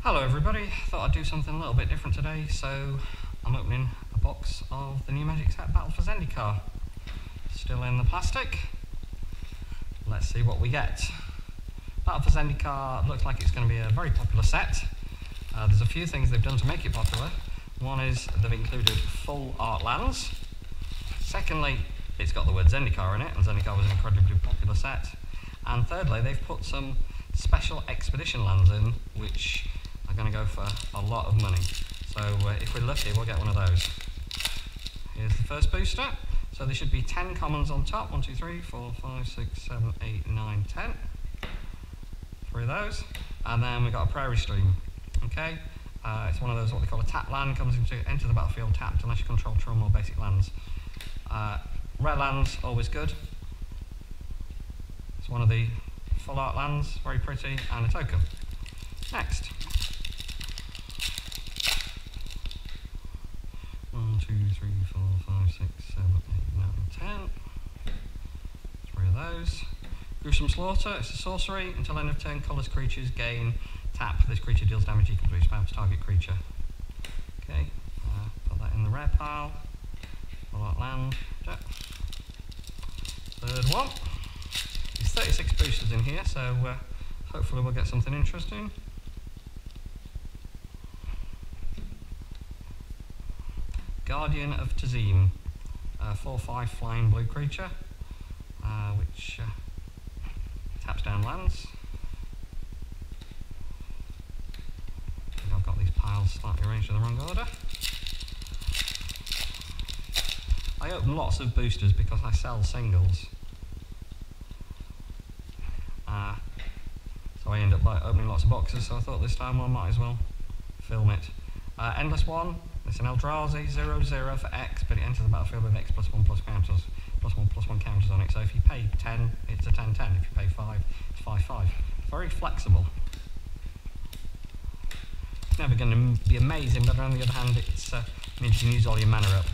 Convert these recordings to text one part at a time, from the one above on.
Hello everybody, thought I'd do something a little bit different today, so I'm opening a box of the new Magic set Battle for Zendikar. Still in the plastic. Let's see what we get. Battle for Zendikar looks like it's going to be a very popular set. There's a few things they've done to make it popular. One is they've included full art lands. Secondly, it's got the word Zendikar in it, and Zendikar was an incredibly popular set. And thirdly, they've put some special expedition lands in, which are going to go for a lot of money. So if we're lucky, we'll get one of those. Here's the first booster. So there should be 10 commons on top. 1, 2, 3, 4, 5, 6, 7, 8, 9, 10. 3 of those. And then we've got a prairie stream. Okay. It's one of those what they call a tap land. Comes into the battlefield tapped unless you control Tron or basic lands. Rare lands, always good. It's one of the full art lands, very pretty, and a token. Next. 1, 2, 3, 4, 5, 6, 7, 8, 9, 10. 3 of those. Gruesome Slaughter, it's a sorcery. Until end of turn, colours creatures gain tap. This creature deals damage equal to its power to target creature. Okay, put that in the rare pile. Full art land. Yeah. Third one. There's 36 boosters in here, so hopefully we'll get something interesting. Guardian of Tazim, 4/5 flying blue creature, which taps down lands. I think I've got these piles slightly arranged in the wrong order. I open lots of boosters because I sell singles. So I end up opening lots of boxes, so I thought this time I might as well film it. Endless One, it's an Eldrazi, 0/0 for X, but it enters the battlefield with X +1/+1 counters, +1/+1 counters on it. So if you pay 10, it's a 10/10. If you pay 5, it's 5/5. Very flexible. It's never going to be amazing, but on the other hand, it means you can use all your mana up.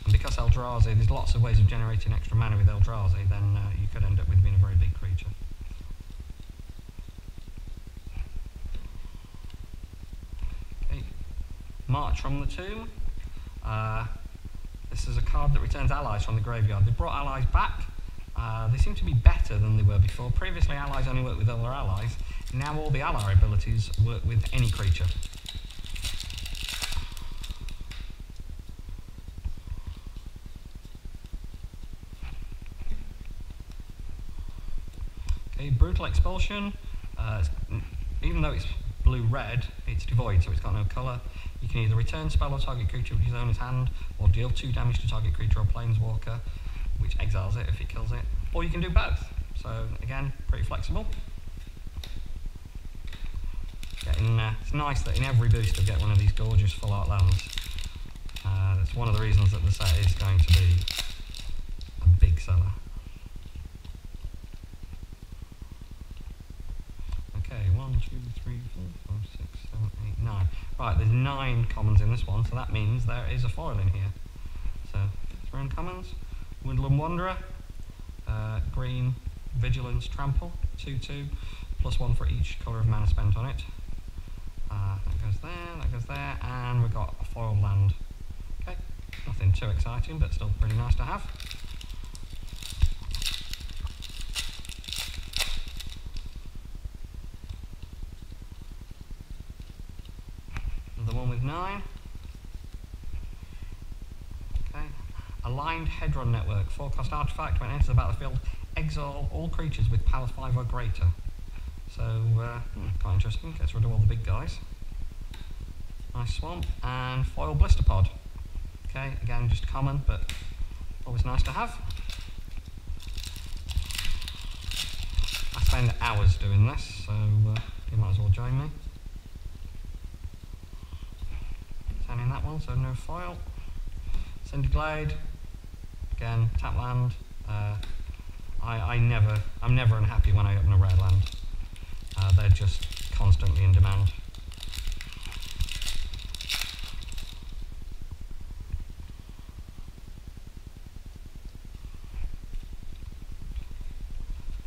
And because Eldrazi, there's lots of ways of generating extra mana with Eldrazi, then you could end up with being a very big creature. Okay. March from the Tomb. This is a card that returns allies from the graveyard. They brought allies back. They seem to be better than they were before. Previously, allies only worked with other allies. Now all the ally abilities work with any creature. Brutal Expulsion, even though it's blue-red, it's devoid, so it's got no colour. You can either return spell or target creature with his owner's hand, or deal 2 damage to target creature or planeswalker, which exiles it if it kills it, or you can do both. So again, pretty flexible. It's nice that in every booster you get one of these gorgeous full art lands. That's one of the reasons that the set is going to be a big seller. Okay, 1, 2, 3, 4, 5, 6, 7, 8, 9. Right, there's 9 commons in this one, so that means there is a foil in here. So, 3 uncommons. Woodland Wanderer, green, Vigilance, Trample, 2/2, +1 for each colour of mana spent on it. That goes there, and we've got a foil land. Okay, nothing too exciting, but still pretty nice to have. The one with 9. Okay. Aligned Hedron Network. 4-cost artifact. When it enters the battlefield, exile all creatures with power 5 or greater. So, quite interesting. Gets rid of all the big guys. Nice swamp. And foil Blister Pod. Okay, again, just common, but always nice to have. I spend hours doing this, so you might as well join me. In that one, so no foil. Cinderglade, again, tap land. I'm never unhappy when I open a rare land. They're just constantly in demand.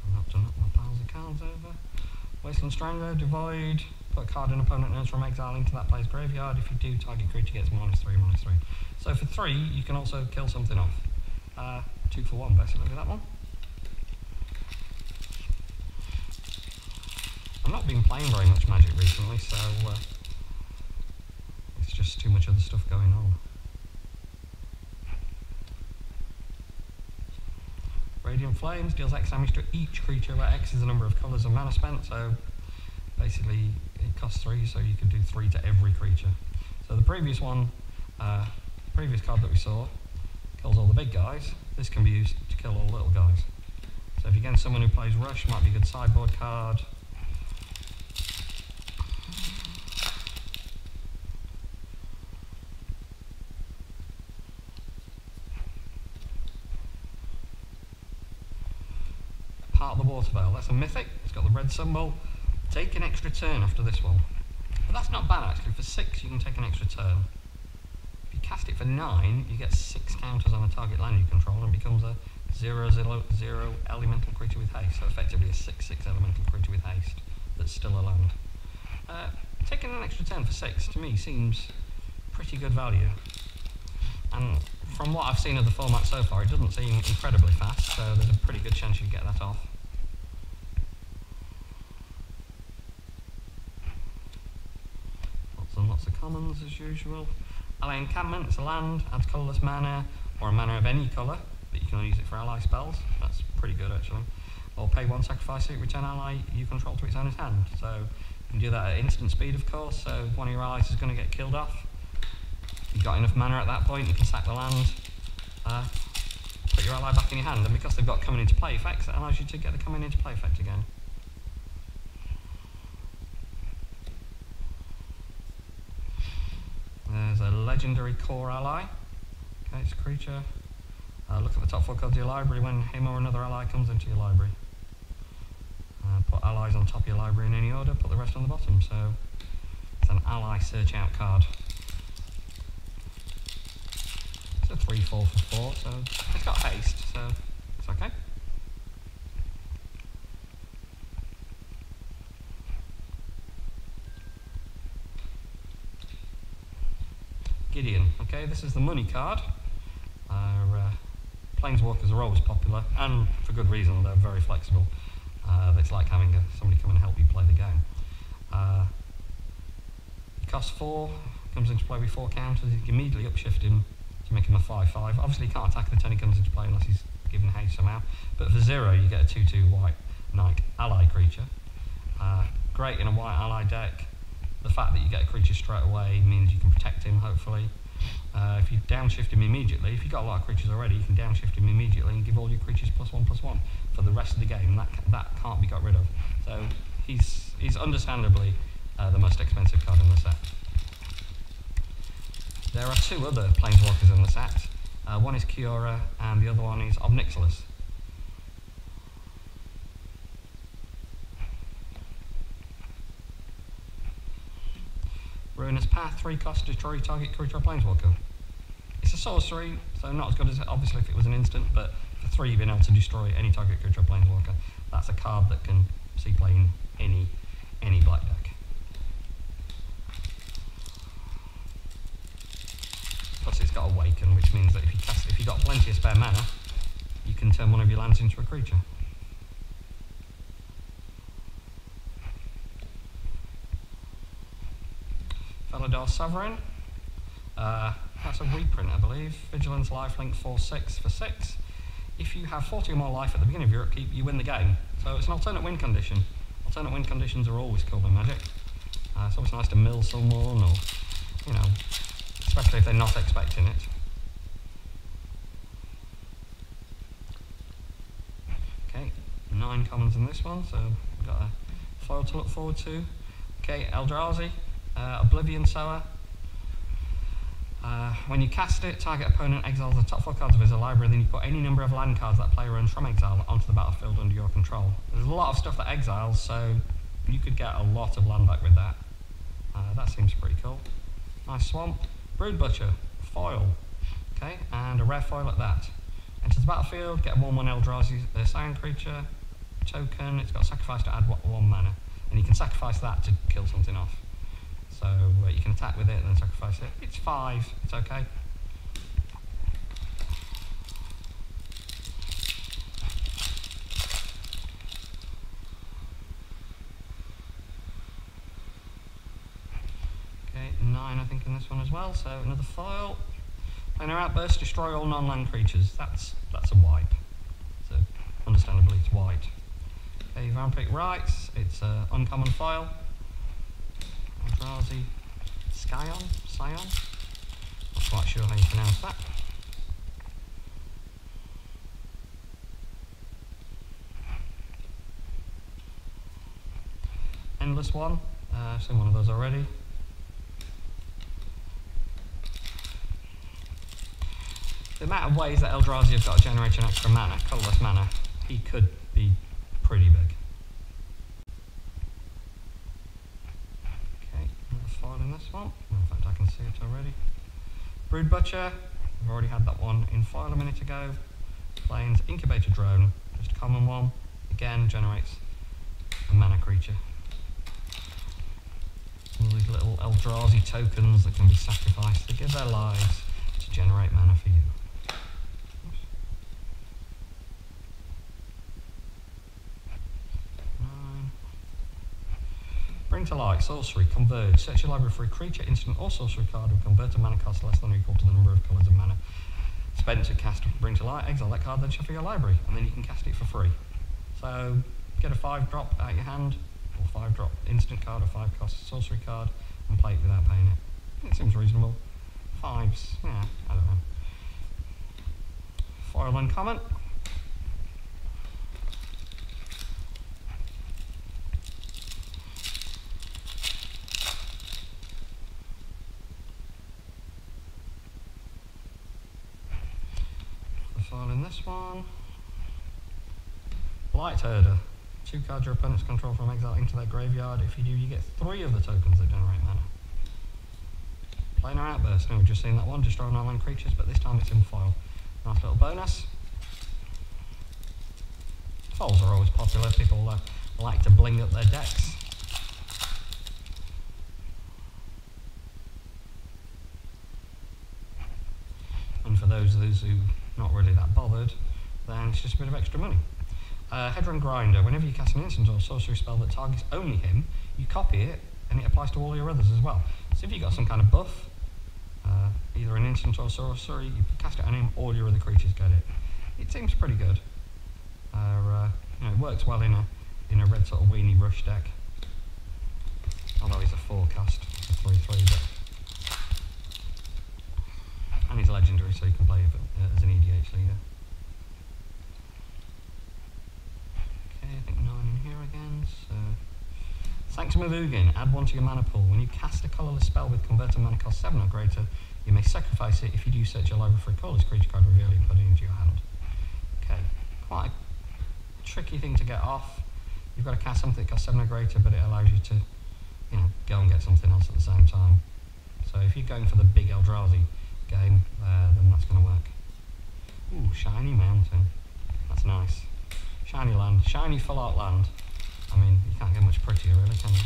I'm not done up my piles of cards over. Wasteland Strangler, Devoid, Put a card an opponent owns from exile into that player's graveyard. If you do, target creature gets -3/-3. So for 3, you can also kill something off. 2 for 1 basically with that one. I've not been playing very much Magic recently, so it's just too much other stuff going on. Radiant Flames deals X damage to each creature where X is the number of colours of mana spent, so basically it costs 3, so you can do 3 to every creature. So the previous one, previous card that we saw, kills all the big guys. This can be used to kill all the little guys. So if you're against someone who plays Rush, might be a good sideboard card. Part of the Water Veil, that's a mythic, it's got the red symbol. Take an extra turn after this one. But that's not bad actually, for 6 you can take an extra turn. If you cast it for 9, you get 6 counters on a target land you control and becomes a 0/0/0 elemental creature with haste, so effectively a 6/6 elemental creature with haste that's still a land. Taking an extra turn for 6 to me seems pretty good value. And from what I've seen of the format so far, it doesn't seem incredibly fast, so there's a pretty good chance you get that off. Lots and lots of commons as usual. Ally Encampment, it's a land, adds colourless mana, or a mana of any colour, but you can only use it for ally spells. That's pretty good actually. Or pay 1, sacrifice it, return ally you control to its owner's hand. So you can do that at instant speed of course, so if one of your allies is going to get killed off, you've got enough mana at that point, you can sack the land, put your ally back in your hand, and because they've got coming into play effects, that allows you to get the coming into play effect again. There's a legendary core ally. Okay, it's a creature. Look at the top 4 cards of your library when him or another ally comes into your library. Put allies on top of your library in any order, put the rest on the bottom, so it's an ally search out card. It's a 3/4 for 4, so it's got haste, so it's okay. Gideon, okay, this is the money card. Planeswalkers are always popular, and for good reason, they're very flexible. It's like having somebody come and help you play the game. It costs 4, comes into play with 4 counters, you can immediately upshift him to make him a 5/5. Obviously he can't attack the turn he comes into play unless he's given haste somehow, but for 0 you get a 2/2 white knight ally creature. Great in a white ally deck. The fact that you get a creature straight away means you can protect him hopefully. If you downshift him immediately, if you've got a lot of creatures already, you can downshift him immediately and give all your creatures +1/+1 for the rest of the game. That can't be got rid of. So he's understandably the most expensive card in the set. There are 2 other Planeswalkers in the set. One is Kiora and the other one is Obnixilis. Ruinous Path, 3 cost, destroy target creature or Planeswalker. It's a sorcery, so not as good as it, obviously if it was an instant, but for 3 you've been able to destroy any target creature or Planeswalker. That's a card that can see play in any black deck. Plus it's got Awaken, which means that if you've got plenty of spare mana, you can turn one of your lands into a creature. Felidar Sovereign, that's a reprint I believe. Vigilance, lifelink, 4/6 for 6. If you have 40 or more life at the beginning of your upkeep, you win the game. So it's an alternate win condition. Alternate win conditions are always cool in Magic. It's always nice to mill someone, or, you know, especially if they're not expecting it. Okay, 9 commons in this one, so we've got a foil to look forward to. Okay, Eldrazi. Oblivion Sower. When you cast it, target opponent exiles the top 4 cards of his library, and then you put any number of land cards that player owns from exile onto the battlefield under your control. There's a lot of stuff that exiles, so you could get a lot of land back with that. That seems pretty cool. Nice Swamp. Brood Butcher. Foil. Okay, and a rare foil at that. Enters the battlefield, get a 1/1 Eldrazi Scion creature. Token, it's got sacrifice to add 1 mana. and you can sacrifice that to kill something off. So you can attack with it and then sacrifice it. It's 5, it's okay. Okay, 9 I think in this one as well, so another foil. Planar Outburst, destroy all non-land creatures. That's a wipe. So understandably it's white. Okay, Vampiric Rites, it's an uncommon foil. Eldrazi Scion? Not quite sure how you pronounce that. Endless one, I've seen one of those already. The amount of ways that Eldrazi have got to generate an extra mana, colourless mana, he could be pretty big. Okay, another foil in this one. In fact, I can see it already. Brood Butcher, we've already had that one in foil a minute ago. Plains Incubator Drone, just a common one. Again, generates a mana creature. All these little Eldrazi tokens that can be sacrificed to give their lives to generate mana for you. Bring to light, sorcery, converge. Search your library for a creature, instant or sorcery card and convert a mana cost less than or equal to the number of colours of mana spent to cast Bring to light, exile that card, then shuffle your library, and then you can cast it for free. So get a 5-drop out of your hand, or 5-drop instant card or 5-cost sorcery card, and play it without paying it. It seems reasonable. 5s, yeah, I don't know. Foil uncommon. Foil in this one. Blight Herder. 2 cards your opponents control from exile into their graveyard. If you do, you get 3 of the tokens that generate mana. Planar Outburst. Now we've just seen that one, destroy non-land creatures, but this time it's in foil. Nice little bonus. Foils are always popular. People like to bling up their decks. And for those who not really that bothered, then it's just a bit of extra money. Hedron Grinder, whenever you cast an instant or sorcery spell that targets only him, you copy it and it applies to all your others as well. So if you've got some kind of buff, either an instant or sorcery, you cast it on him, all your other creatures get it. It seems pretty good. It works well in a red sort of weenie rush deck. Although he's a 4-cast, a 3/3, but and he's legendary, so you can play it as an EDH leader. Okay, I think 9 in here again, so... Sanctum of Ugin, add 1 to your mana pool. When you cast a colourless spell with converted mana cost 7 or greater, you may sacrifice it. If you do, search your library for a colourless creature card, reveal it and put it into your hand. Okay, quite a tricky thing to get off. You've got to cast something that costs 7 or greater, but it allows you to, go and get something else at the same time. So if you're going for the big Eldrazi game, then that's going to work. Ooh, Shiny Mountain. That's nice. Shiny land. Shiny full art land. I mean, you can't get much prettier really, can you?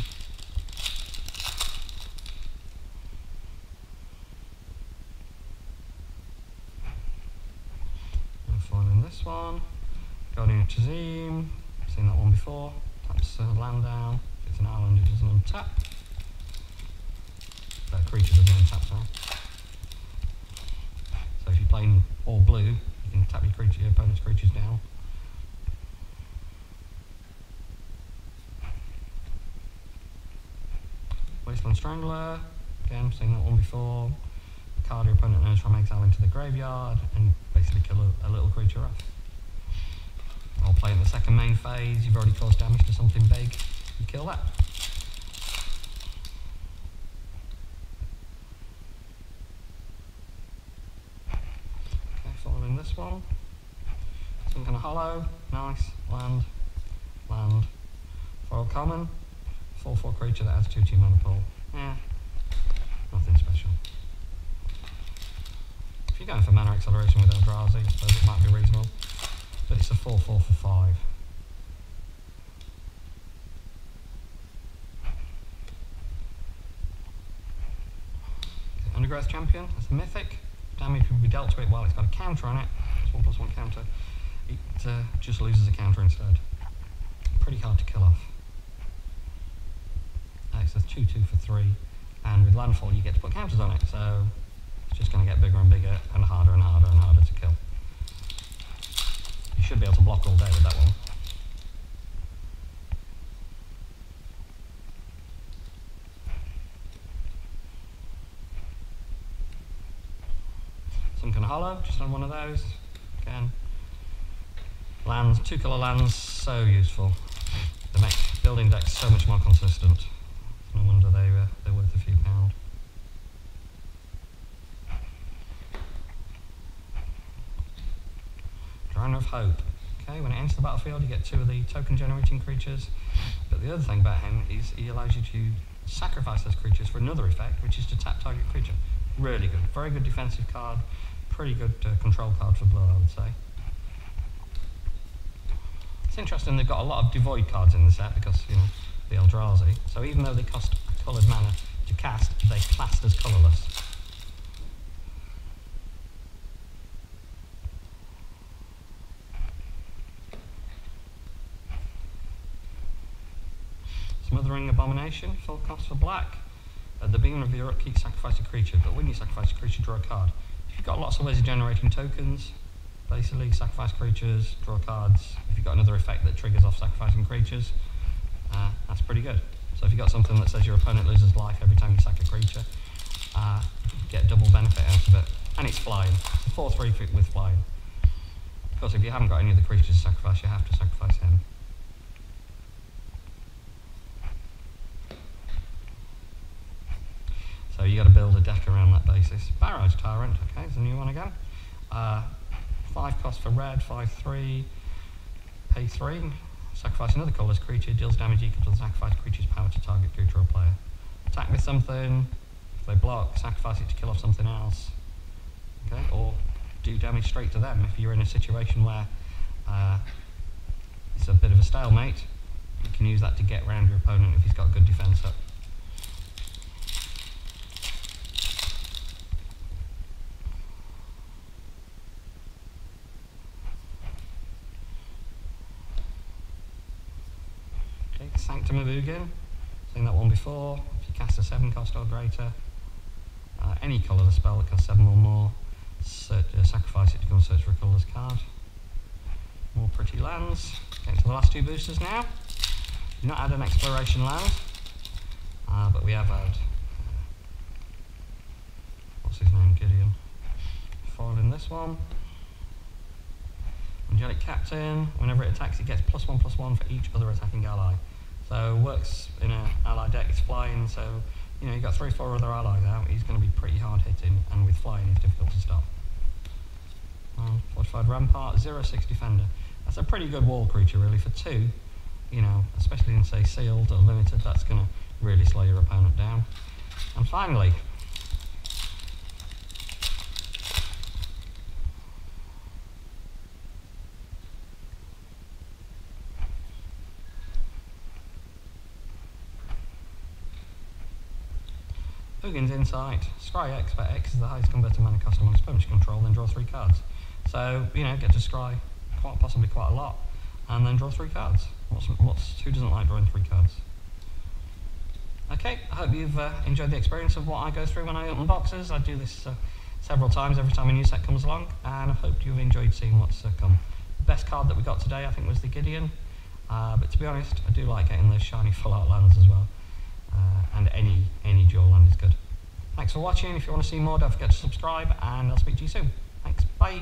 And foiling this one. Guardian of Tazim. Seen that one before. Taps land down. If it's an island, it doesn't untap. That creature doesn't untap, sorry. So if you're playing all blue, you can tap your opponent's creatures down. Wasteland Strangler, again, seen that one before. A card your opponent knows from exile into the graveyard and basically kill a little creature off. I'll play in the second main phase, you've already caused damage to something big, you kill that. Following this one, some kind of hollow, nice, land, foil common, 4/4 creature that adds 2 to your mana pool. Yeah, nothing special. If you're going for mana acceleration with Eldrazi, I suppose it might be reasonable, but it's a 4/4 for 5. Undergrowth Champion, it's a mythic. Damage will be dealt to it while it's got a counter on it. It's 1/1 counter. It just loses a counter instead. Pretty hard to kill off. It's a 2/2 for 3, and with landfall you get to put counters on it, so it's just going to get bigger and bigger and harder and harder and harder to kill. You should be able to block all day with that one. Sunken Hollow, just on one of those. Again, lands, 2-colour lands, so useful. They make building decks so much more consistent. No wonder they're worth a few pound. Drowner of Hope. Okay, when it enters the battlefield you get 2 of the token generating creatures, but the other thing about him is he allows you to sacrifice those creatures for another effect, which is to tap target creature. Really good, very good defensive card, pretty good control card for blue, I would say. It's interesting they've got a lot of devoid cards in the set because, you know, the Eldrazi, so even though they cost a coloured mana to cast, they're classed as colourless. Smothering Abomination, full cost for black. At the beginning of your upkeep, sacrifice a creature, but when you sacrifice a creature, draw a card. If you've got lots of ways of generating tokens, basically sacrifice creatures, draw cards. If you've got another effect that triggers off sacrificing creatures, that's pretty good. So if you've got something that says your opponent loses life every time you sack a creature, you get double benefit out of it. And it's flying. It's a 4/3 with flying. Of course, if you haven't got any of the creatures to sacrifice, you have to sacrifice him. So you got to build a deck around that basis. Barrage Tyrant, okay, it's a new one again. 5 cost for red, 5/3, pay 3. Sacrifice another colourless creature, deals damage equal to the sacrificed creature's power to target creature or player. Attack with something, if they block, sacrifice it to kill off something else. Okay, or do damage straight to them. If you're in a situation where it's a bit of a stalemate, you can use that to get around your opponent if he's got good defense up. Sanctum of Ugin, seen that one before. If you cast a 7 cost or greater, any colourless spell that costs 7 or more, sacrifice it to go and search for a colourless card. More pretty lands. Getting to the last 2 boosters now. We've not had an exploration land, but we have had, what's his name, Gideon. Foil in this one. Angelic Captain, whenever it attacks it gets +1/+1 for each other attacking ally. So works in an ally deck, it's flying, so you know you've got 3 or 4 other allies out, he's going to be pretty hard hitting, and with flying he's difficult to stop. Fortified Rampart, 0/6 defender. That's a pretty good wall creature really for 2, you know, especially in say sealed or limited, that's going to really slow your opponent down. And finally, Ugin's Insight, scry X, where X is the highest converted mana cost amongst opponent's control, then draw 3 cards. So, you know, get to scry possibly quite a lot, and then draw 3 cards. Who doesn't like drawing 3 cards? Okay, I hope you've enjoyed the experience of what I go through when I open boxes. I do this several times every time a new set comes along, and I hope you've enjoyed seeing what's come. The best card that we got today I think was the Gideon, but to be honest, I do like getting those shiny full art lands as well. And any dual land is good. Thanks for watching. If you want to see more, don't forget to subscribe, and I'll speak to you soon. Thanks, bye.